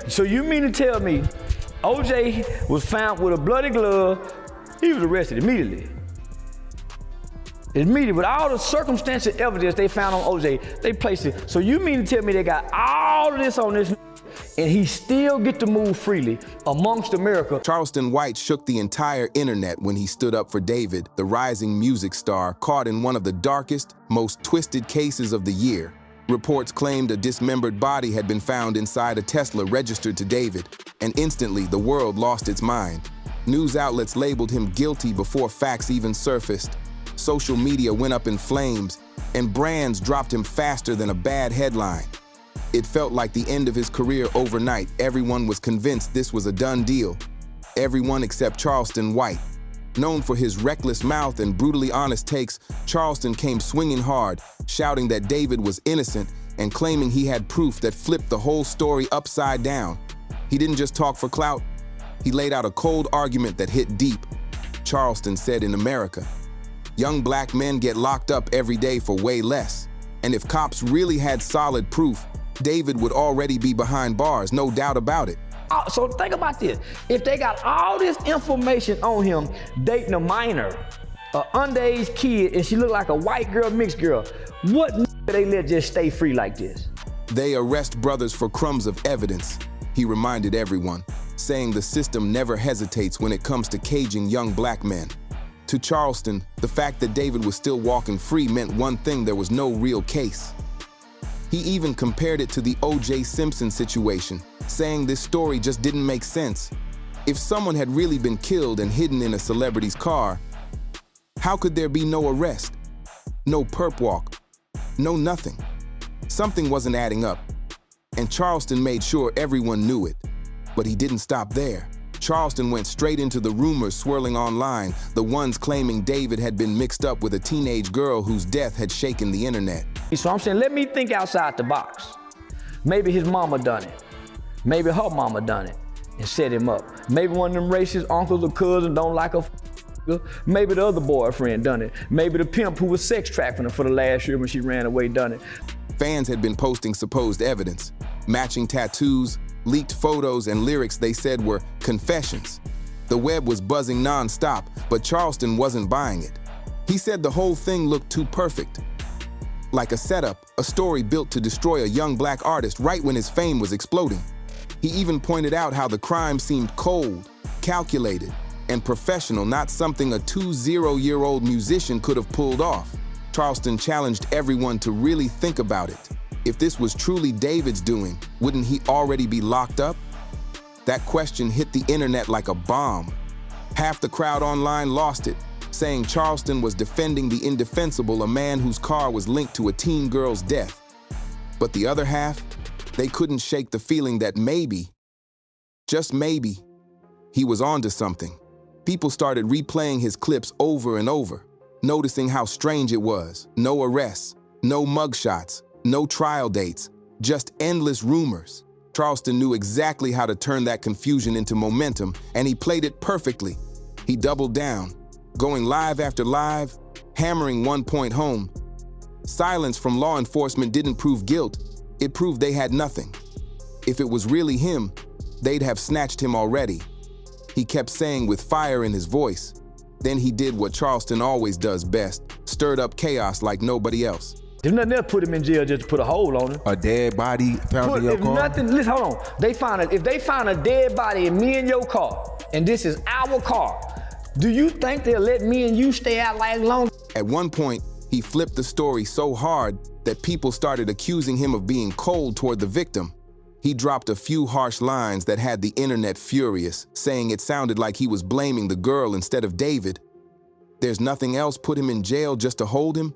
So you mean to tell me OJ was found with a bloody glove, he was arrested immediately. Immediately, with all the circumstantial evidence they found on OJ, they placed it. So you mean to tell me they got all of this on this and he still get to move freely amongst America? Charleston White shook the entire internet when he stood up for David, the rising music star caught in one of the darkest, most twisted cases of the year. Reports claimed a dismembered body had been found inside a Tesla registered to David, and instantly the world lost its mind. News outlets labeled him guilty before facts even surfaced. Social media went up in flames, and brands dropped him faster than a bad headline. It felt like the end of his career overnight. Everyone was convinced this was a done deal. Everyone except Charleston White. Known for his reckless mouth and brutally honest takes, Charleston came swinging hard, shouting that David was innocent and claiming he had proof that flipped the whole story upside down. He didn't just talk for clout, he laid out a cold argument that hit deep. Charleston said in America, young black men get locked up every day for way less. And if cops really had solid proof, David would already be behind bars, no doubt about it. So think about this. If they got all this information on him dating a minor, an underage kid, and she looked like a white girl, mixed girl, what they let just stay free like this? They arrest brothers for crumbs of evidence, he reminded everyone, saying the system never hesitates when it comes to caging young black men. To Charleston, the fact that David was still walking free meant one thing: there was no real case. He even compared it to the O.J. Simpson situation, saying this story just didn't make sense. If someone had really been killed and hidden in a celebrity's car, how could there be no arrest? No perp walk, no nothing. Something wasn't adding up, and Charleston made sure everyone knew it. But he didn't stop there. Charleston went straight into the rumors swirling online, the ones claiming David had been mixed up with a teenage girl whose death had shaken the internet. So I'm saying, let me think outside the box. Maybe his mama done it. Maybe her mama done it and set him up. Maybe one of them racist uncles or cousins don't like her. Maybe the other boyfriend done it. Maybe the pimp who was sex trafficking her for the last year when she ran away done it. Fans had been posting supposed evidence, matching tattoos, leaked photos, and lyrics they said were confessions. The web was buzzing non-stop, but Charleston wasn't buying it. He said the whole thing looked too perfect. Like a setup, a story built to destroy a young black artist right when his fame was exploding. He even pointed out how the crime seemed cold, calculated, and professional, not something a 20-year-old musician could have pulled off. Charleston challenged everyone to really think about it. If this was truly David's doing, wouldn't he already be locked up? That question hit the internet like a bomb. Half the crowd online lost it, saying Charleston was defending the indefensible, a man whose car was linked to a teen girl's death. But the other half, they couldn't shake the feeling that maybe, just maybe, he was onto something. People started replaying his clips over and over, noticing how strange it was. No arrests, no mugshots, no trial dates, just endless rumors. Charleston knew exactly how to turn that confusion into momentum, and he played it perfectly. He doubled down, going live after live, hammering one point home. Silence from law enforcement didn't prove guilt, it proved they had nothing. If it was really him, they'd have snatched him already. He kept saying with fire in his voice. Then he did what Charleston always does best, stirred up chaos like nobody else. There's nothing else put him in jail just to put a hole on him. A dead body found in your car? Nothing, listen, hold on. If they find a dead body in me and your car, and this is our car, do you think they'll let me and you stay out like long? At one point, he flipped the story so hard that people started accusing him of being cold toward the victim. He dropped a few harsh lines that had the internet furious, saying it sounded like he was blaming the girl instead of David. There's nothing else put him in jail just to hold him?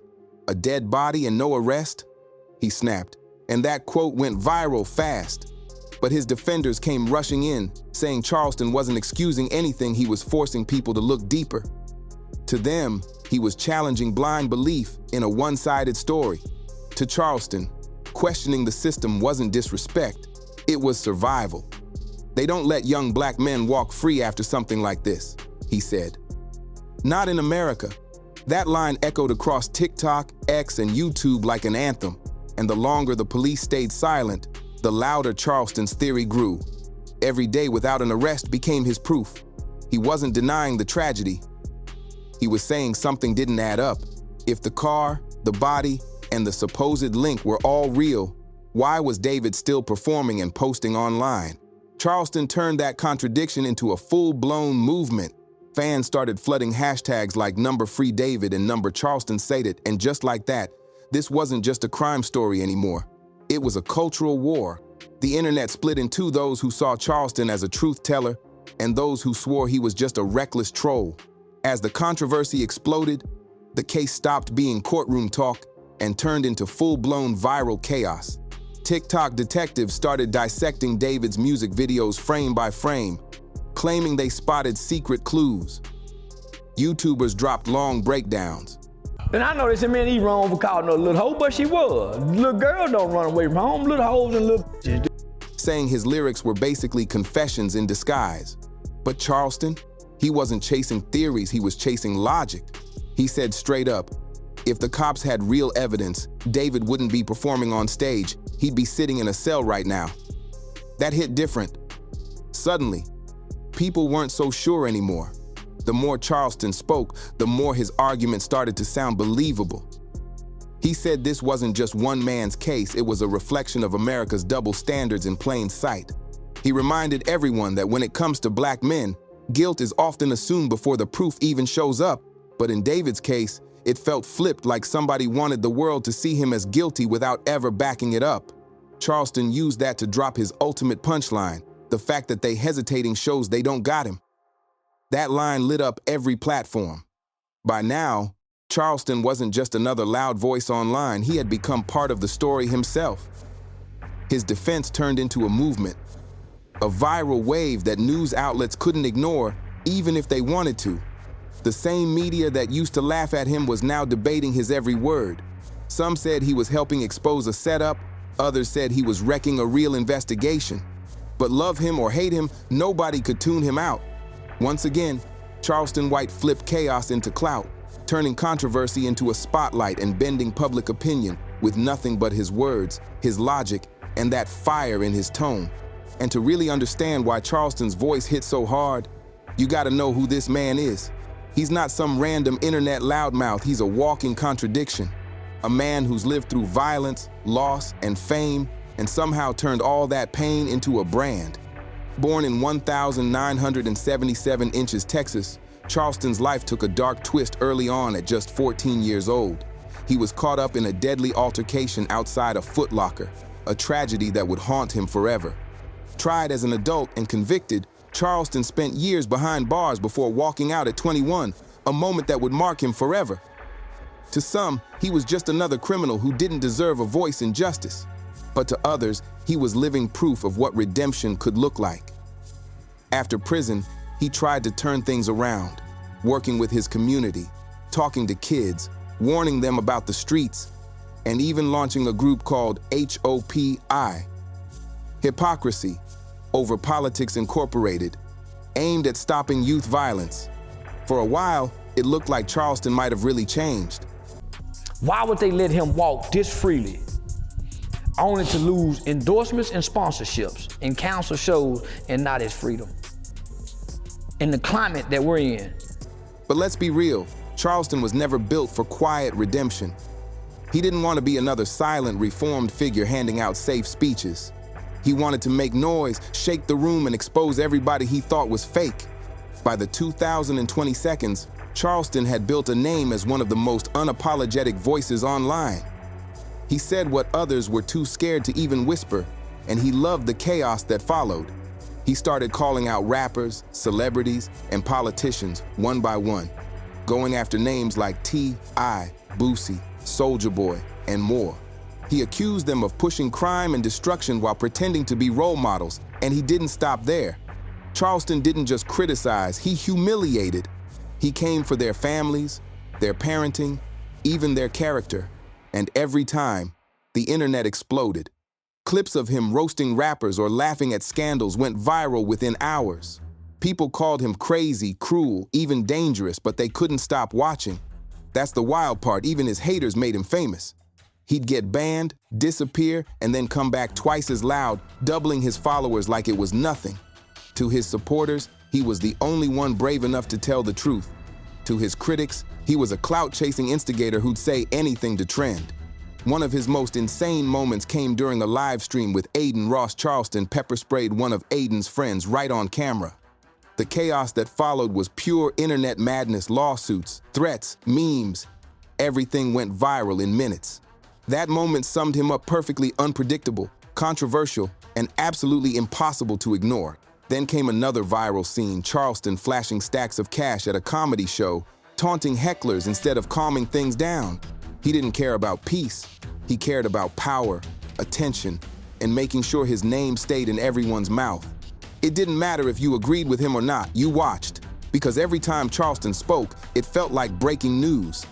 A dead body and no arrest? He snapped, and that quote went viral fast. But his defenders came rushing in, saying Charleston wasn't excusing anything, he was forcing people to look deeper. To them, he was challenging blind belief in a one-sided story. To Charleston, questioning the system wasn't disrespect, it was survival. They don't let young black men walk free after something like this, he said. Not in America. That line echoed across TikTok, X, and YouTube like an anthem, and the longer the police stayed silent, the louder Charleston's theory grew. Every day without an arrest became his proof. He wasn't denying the tragedy. He was saying something didn't add up. If the car, the body, and the supposed link were all real, why was David still performing and posting online? Charleston turned that contradiction into a full-blown movement. Fans started flooding hashtags like #FreeDavid and #CharlestonSaidIt, and just like that, this wasn't just a crime story anymore. It was a cultural war. The internet split in two: those who saw Charleston as a truth teller and those who swore he was just a reckless troll. As the controversy exploded, the case stopped being courtroom talk and turned into full-blown viral chaos. TikTok detectives started dissecting David's music videos frame by frame, claiming they spotted secret clues. YouTubers dropped long breakdowns. And I know they said, man, he wrong for calling her a little hoe, but she was. Little girl don't run away from home, little hoes and little bitches. Saying his lyrics were basically confessions in disguise. But Charleston, he wasn't chasing theories, he was chasing logic. He said straight up, if the cops had real evidence, David wouldn't be performing on stage, he'd be sitting in a cell right now. That hit different. Suddenly, people weren't so sure anymore. The more Charleston spoke, the more his argument started to sound believable. He said this wasn't just one man's case, it was a reflection of America's double standards in plain sight. He reminded everyone that when it comes to black men, guilt is often assumed before the proof even shows up, but in David's case, it felt flipped, like somebody wanted the world to see him as guilty without ever backing it up. Charleston used that to drop his ultimate punchline: the fact that they hesitating shows they don't got him. That line lit up every platform. By now, Charleston wasn't just another loud voice online, he had become part of the story himself. His defense turned into a movement, a viral wave that news outlets couldn't ignore, even if they wanted to. The same media that used to laugh at him was now debating his every word. Some said he was helping expose a setup, others said he was wrecking a real investigation. But love him or hate him, nobody could tune him out. Once again, Charleston White flipped chaos into clout, turning controversy into a spotlight and bending public opinion with nothing but his words, his logic, and that fire in his tone. And to really understand why Charleston's voice hit so hard, you gotta know who this man is. He's not some random internet loudmouth, he's a walking contradiction. A man who's lived through violence, loss, and fame, and somehow turned all that pain into a brand. Born in 1977 Inches, Texas, Charleston's life took a dark twist early on at just 14 years old. He was caught up in a deadly altercation outside a Foot Locker, a tragedy that would haunt him forever. Tried as an adult and convicted, Charleston spent years behind bars before walking out at 21, a moment that would mark him forever. To some, he was just another criminal who didn't deserve a voice in justice. But to others, he was living proof of what redemption could look like. After prison, he tried to turn things around, working with his community, talking to kids, warning them about the streets, and even launching a group called HOPI, Hypocrisy Over Politics Incorporated, aimed at stopping youth violence. For a while, it looked like Charleston might have really changed. Why would they let him walk this freely, only to lose endorsements and sponsorships and cancel shows and not his freedom? In the climate that we're in. But let's be real, Charleston was never built for quiet redemption. He didn't want to be another silent, reformed figure handing out safe speeches. He wanted to make noise, shake the room, and expose everybody he thought was fake. By the 2020 seconds, Charleston had built a name as one of the most unapologetic voices online. He said what others were too scared to even whisper, and he loved the chaos that followed. He started calling out rappers, celebrities, and politicians one by one, going after names like T.I., Boosie, Soulja Boy, and more. He accused them of pushing crime and destruction while pretending to be role models, and he didn't stop there. Charleston didn't just criticize, he humiliated. He came for their families, their parenting, even their character. And every time, the internet exploded. Clips of him roasting rappers or laughing at scandals went viral within hours. People called him crazy, cruel, even dangerous, but they couldn't stop watching. That's the wild part, even his haters made him famous. He'd get banned, disappear, and then come back twice as loud, doubling his followers like it was nothing. To his supporters, he was the only one brave enough to tell the truth. To his critics, he was a clout-chasing instigator who'd say anything to trend. One of his most insane moments came during a live stream with Aiden Ross. Charleston pepper-sprayed one of Aiden's friends right on camera. The chaos that followed was pure internet madness, lawsuits, threats, memes. Everything went viral in minutes. That moment summed him up perfectly: unpredictable, controversial, and absolutely impossible to ignore. Then came another viral scene: Charleston flashing stacks of cash at a comedy show, taunting hecklers instead of calming things down. He didn't care about peace. He cared about power, attention, and making sure his name stayed in everyone's mouth. It didn't matter if you agreed with him or not, you watched. Because every time Charleston spoke, it felt like breaking news.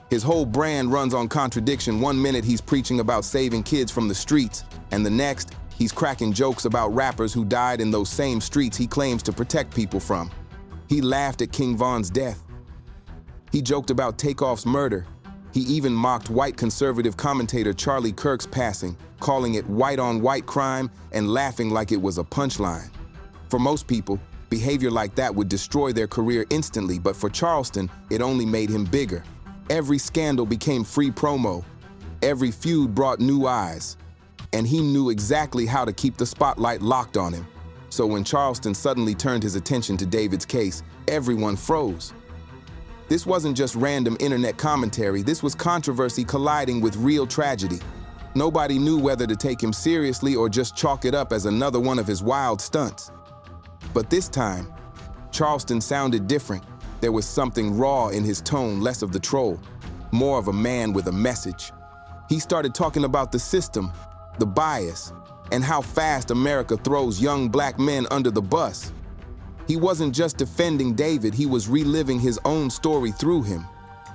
His whole brand runs on contradiction. One minute he's preaching about saving kids from the streets, and the next, he's cracking jokes about rappers who died in those same streets he claims to protect people from. He laughed at King Von's death. He joked about Takeoff's murder. He even mocked white conservative commentator Charlie Kirk's passing, calling it white-on-white crime and laughing like it was a punchline. For most people, behavior like that would destroy their career instantly, but for Charleston, it only made him bigger. Every scandal became free promo. Every feud brought new eyes. And he knew exactly how to keep the spotlight locked on him. So when Charleston suddenly turned his attention to David's case, everyone froze. This wasn't just random internet commentary. This was controversy colliding with real tragedy. Nobody knew whether to take him seriously or just chalk it up as another one of his wild stunts. But this time, Charleston sounded different. There was something raw in his tone, less of the troll, more of a man with a message. He started talking about the system, the bias, and how fast America throws young black men under the bus. He wasn't just defending David, he was reliving his own story through him.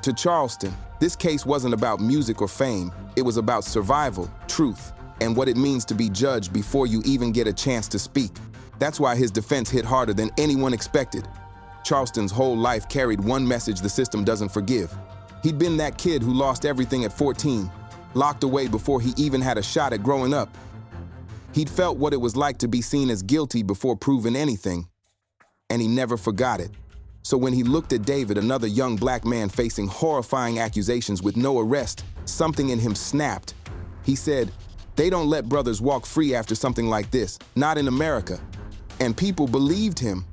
To Charleston, this case wasn't about music or fame. It was about survival, truth, and what it means to be judged before you even get a chance to speak. That's why his defense hit harder than anyone expected. Charleston's whole life carried one message: the system doesn't forgive. He'd been that kid who lost everything at 14, locked away before he even had a shot at growing up. He'd felt what it was like to be seen as guilty before proven anything, and he never forgot it. So when he looked at David, another young black man facing horrifying accusations with no arrest, something in him snapped. He said, "They don't let brothers walk free after something like this, not in America." And people believed him.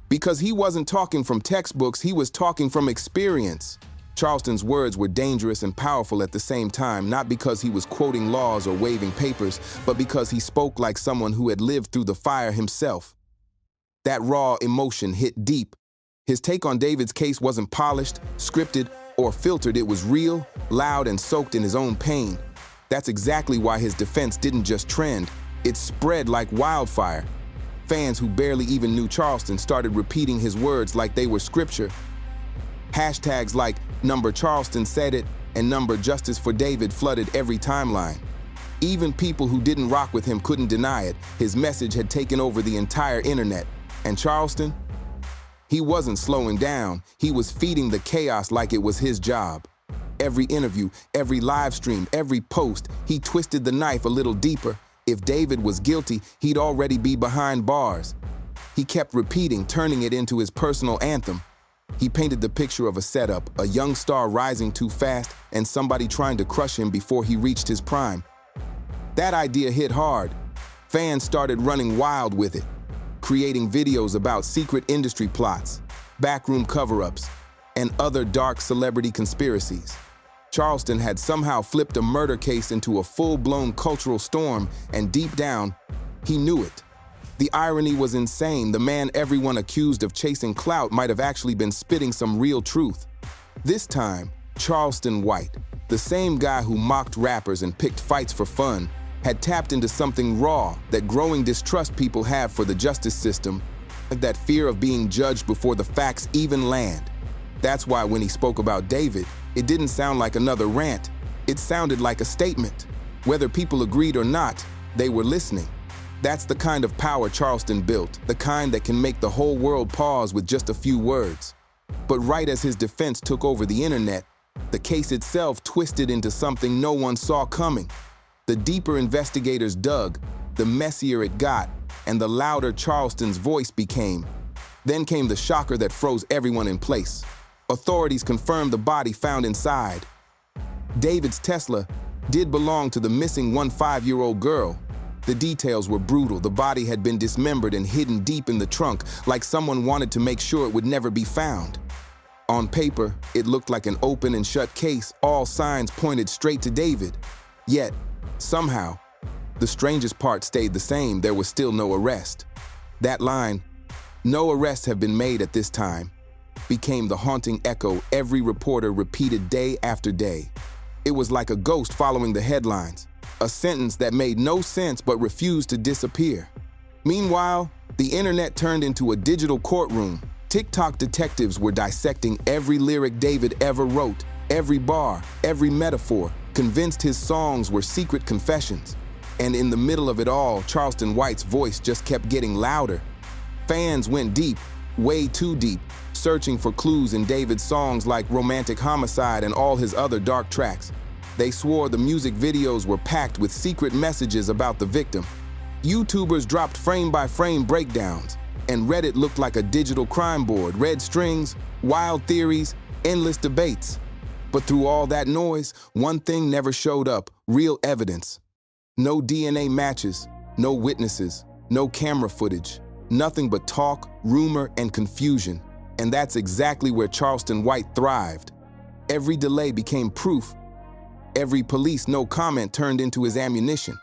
Because he wasn't talking from textbooks, he was talking from experience. Charleston's words were dangerous and powerful at the same time, not because he was quoting laws or waving papers, but because he spoke like someone who had lived through the fire himself. That raw emotion hit deep. His take on David's case wasn't polished, scripted, or filtered. It was real, loud, and soaked in his own pain. That's exactly why his defense didn't just trend, it spread like wildfire. Fans who barely even knew Charleston started repeating his words like they were scripture. Hashtags like #Charleston said it and #Justice for David flooded every timeline. Even people who didn't rock with him couldn't deny it. His message had taken over the entire internet. And Charleston? He wasn't slowing down. He was feeding the chaos like it was his job. Every interview, every live stream, every post, he twisted the knife a little deeper. If David was guilty, he'd already be behind bars. He kept repeating, turning it into his personal anthem. He painted the picture of a setup, a young star rising too fast, and somebody trying to crush him before he reached his prime. That idea hit hard. Fans started running wild with it, creating videos about secret industry plots, backroom cover-ups, and other dark celebrity conspiracies. Charleston had somehow flipped a murder case into a full-blown cultural storm, and deep down, he knew it. The irony was insane. The man everyone accused of chasing clout might have actually been spitting some real truth. This time, Charleston White, the same guy who mocked rappers and picked fights for fun, had tapped into something raw that growing distrust people have for the justice system, that fear of being judged before the facts even land. That's why when he spoke about David, it didn't sound like another rant. It sounded like a statement. Whether people agreed or not, they were listening. That's the kind of power Charleston built, the kind that can make the whole world pause with just a few words. But right as his defense took over the internet, The case itself twisted into something no one saw coming. The deeper investigators dug, the messier it got, and the louder Charleston's voice became. Then came the shocker that froze everyone in place. Authorities confirmed the body found inside. David's Tesla did belong to the missing 15-year-old girl. The details were brutal. The body had been dismembered and hidden deep in the trunk, like someone wanted to make sure it would never be found. On paper, it looked like an open and shut case. All signs pointed straight to David. Yet, somehow, the strangest part stayed the same. There was still no arrest. That line, "No arrests have been made at this time," became the haunting echo every reporter repeated day after day. It was like a ghost following the headlines, a sentence that made no sense but refused to disappear. Meanwhile, the internet turned into a digital courtroom. TikTok detectives were dissecting every lyric David ever wrote, every bar, every metaphor, convinced his songs were secret confessions. And in the middle of it all, Charleston White's voice just kept getting louder. Fans went deep, way too deep, searching for clues in David's songs like Romantic Homicide and all his other dark tracks. They swore the music videos were packed with secret messages about the victim. YouTubers dropped frame-by-frame breakdowns, and Reddit looked like a digital crime board. Red strings, wild theories, endless debates. But through all that noise, one thing never showed up: real evidence. No DNA matches, no witnesses, no camera footage. Nothing but talk, rumor, and confusion. And that's exactly where Charleston White thrived. Every delay became proof. Every police no comment turned into his ammunition.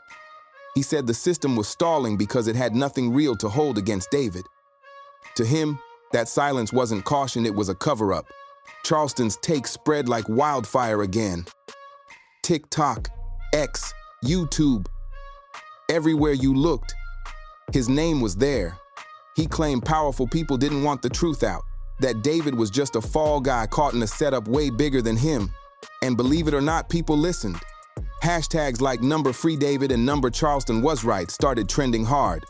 He said the system was stalling because it had nothing real to hold against David. To him, that silence wasn't caution, it was a cover-up. Charleston's take spread like wildfire again. TikTok, X, YouTube. Everywhere you looked, his name was there. He claimed powerful people didn't want the truth out, that David was just a fall guy caught in a setup way bigger than him. And believe it or not, people listened. Hashtags like #FreeDavid and #CharlestonWasRight started trending hard.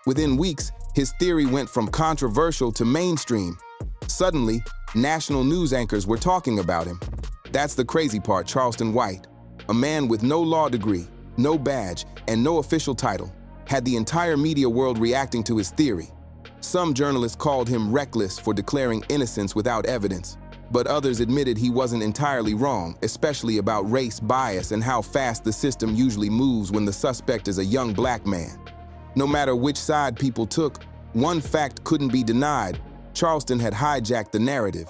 Within weeks, his theory went from controversial to mainstream. Suddenly, national news anchors were talking about him. That's the crazy part. Charleston White, a man with no law degree, no badge, and no official title, had the entire media world reacting to his theory. Some journalists called him reckless for declaring innocence without evidence, but others admitted he wasn't entirely wrong, especially about race bias and how fast the system usually moves when the suspect is a young black man. No matter which side people took, one fact couldn't be denied: Charleston had hijacked the narrative.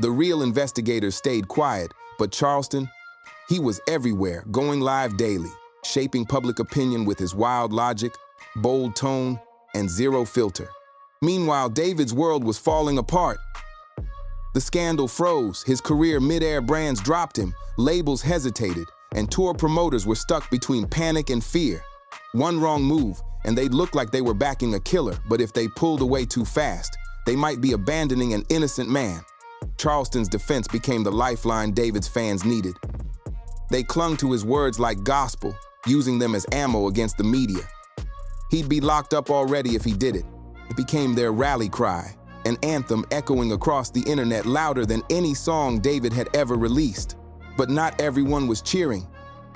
The real investigators stayed quiet, but Charleston, he was everywhere, going live daily, shaping public opinion with his wild logic, bold tone, and zero filter. Meanwhile, David's world was falling apart. The scandal froze, his career mid-air, brands dropped him, labels hesitated, and tour promoters were stuck between panic and fear. One wrong move, and they'd look like they were backing a killer, but if they pulled away too fast, they might be abandoning an innocent man. Charleston's defense became the lifeline David's fans needed. They clung to his words like gospel, using them as ammo against the media. He'd be locked up already if he did it. It became their rally cry, an anthem echoing across the internet louder than any song David had ever released. But not everyone was cheering.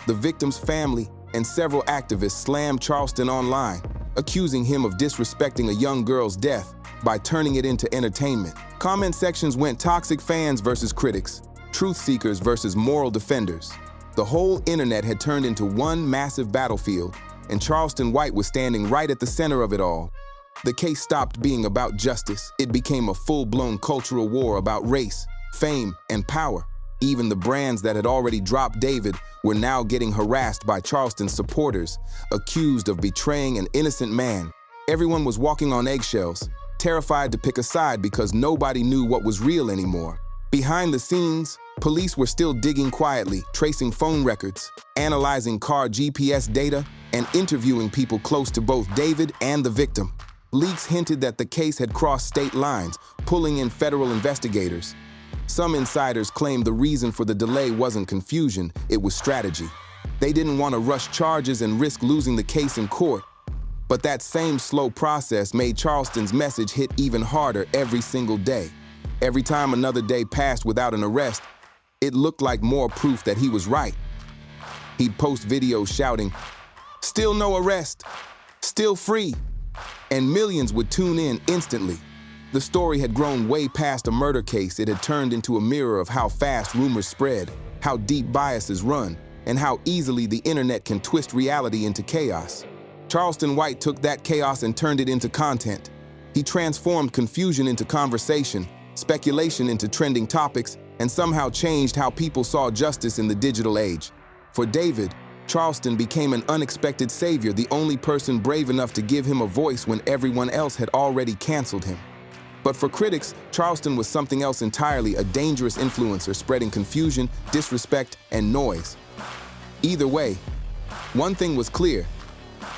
The victim's family and several activists slammed Charleston online, accusing him of disrespecting a young girl's death by turning it into entertainment. Comment sections went toxic: fans versus critics, truth seekers versus moral defenders. The whole internet had turned into one massive battlefield, and Charleston White was standing right at the center of it all. The case stopped being about justice. It became a full-blown cultural war about race, fame, and power. Even the brands that had already dropped David were now getting harassed by Charleston's supporters, accused of betraying an innocent man. Everyone was walking on eggshells, terrified to pick a side because nobody knew what was real anymore. Behind the scenes, police were still digging quietly, tracing phone records, analyzing car GPS data, and interviewing people close to both David and the victim. Leaks hinted that the case had crossed state lines, pulling in federal investigators. Some insiders claimed the reason for the delay wasn't confusion, it was strategy. They didn't want to rush charges and risk losing the case in court. But that same slow process made Charleston's message hit even harder every single day. Every time another day passed without an arrest, It looked like more proof that he was right. He'd post videos shouting, "Still no arrest, still free," and millions would tune in instantly. The story had grown way past a murder case. It had turned into a mirror of how fast rumors spread, how deep biases run, and how easily the internet can twist reality into chaos. Charleston White took that chaos and turned it into content. He transformed confusion into conversation, speculation into trending topics, and somehow changed how people saw justice in the digital age. For David, Charleston became an unexpected savior, the only person brave enough to give him a voice when everyone else had already canceled him. But for critics, Charleston was something else entirely, a dangerous influencer spreading confusion, disrespect, and noise. Either way, one thing was clear.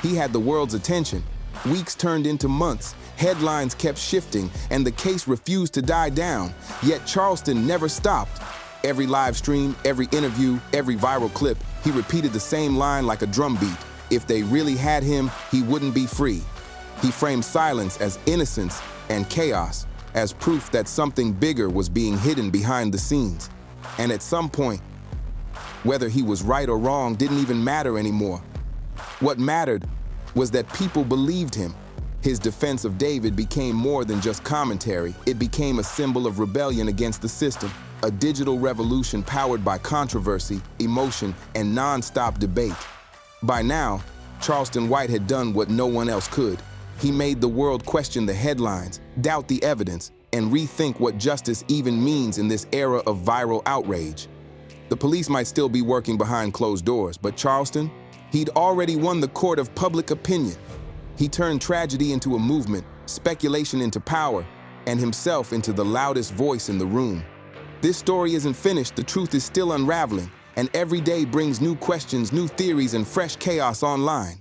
He had the world's attention. Weeks turned into months, headlines kept shifting, and the case refused to die down. Yet Charleston never stopped. Every live stream, every interview, every viral clip, he repeated the same line like a drum beat. If they really had him, he wouldn't be free. He framed silence as innocence and chaos, as proof that something bigger was being hidden behind the scenes. And at some point, whether he was right or wrong didn't even matter anymore. What mattered was that people believed him. His defense of David became more than just commentary. It became a symbol of rebellion against the system, a digital revolution powered by controversy, emotion, and non-stop debate. By now, Charleston White had done what no one else could. He made the world question the headlines, doubt the evidence, and rethink what justice even means in this era of viral outrage. The police might still be working behind closed doors, but Charleston, he'd already won the court of public opinion. He turned tragedy into a movement, speculation into power, and himself into the loudest voice in the room. This story isn't finished, the truth is still unraveling, and every day brings new questions, new theories, and fresh chaos online.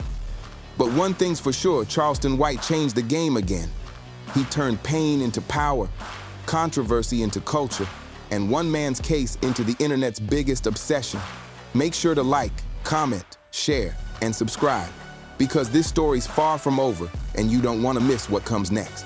But one thing's for sure, Charleston White changed the game again. He turned pain into power, controversy into culture, and one man's case into the internet's biggest obsession. Make sure to like, comment, share, and subscribe, because this story's far from over and you don't want to miss what comes next.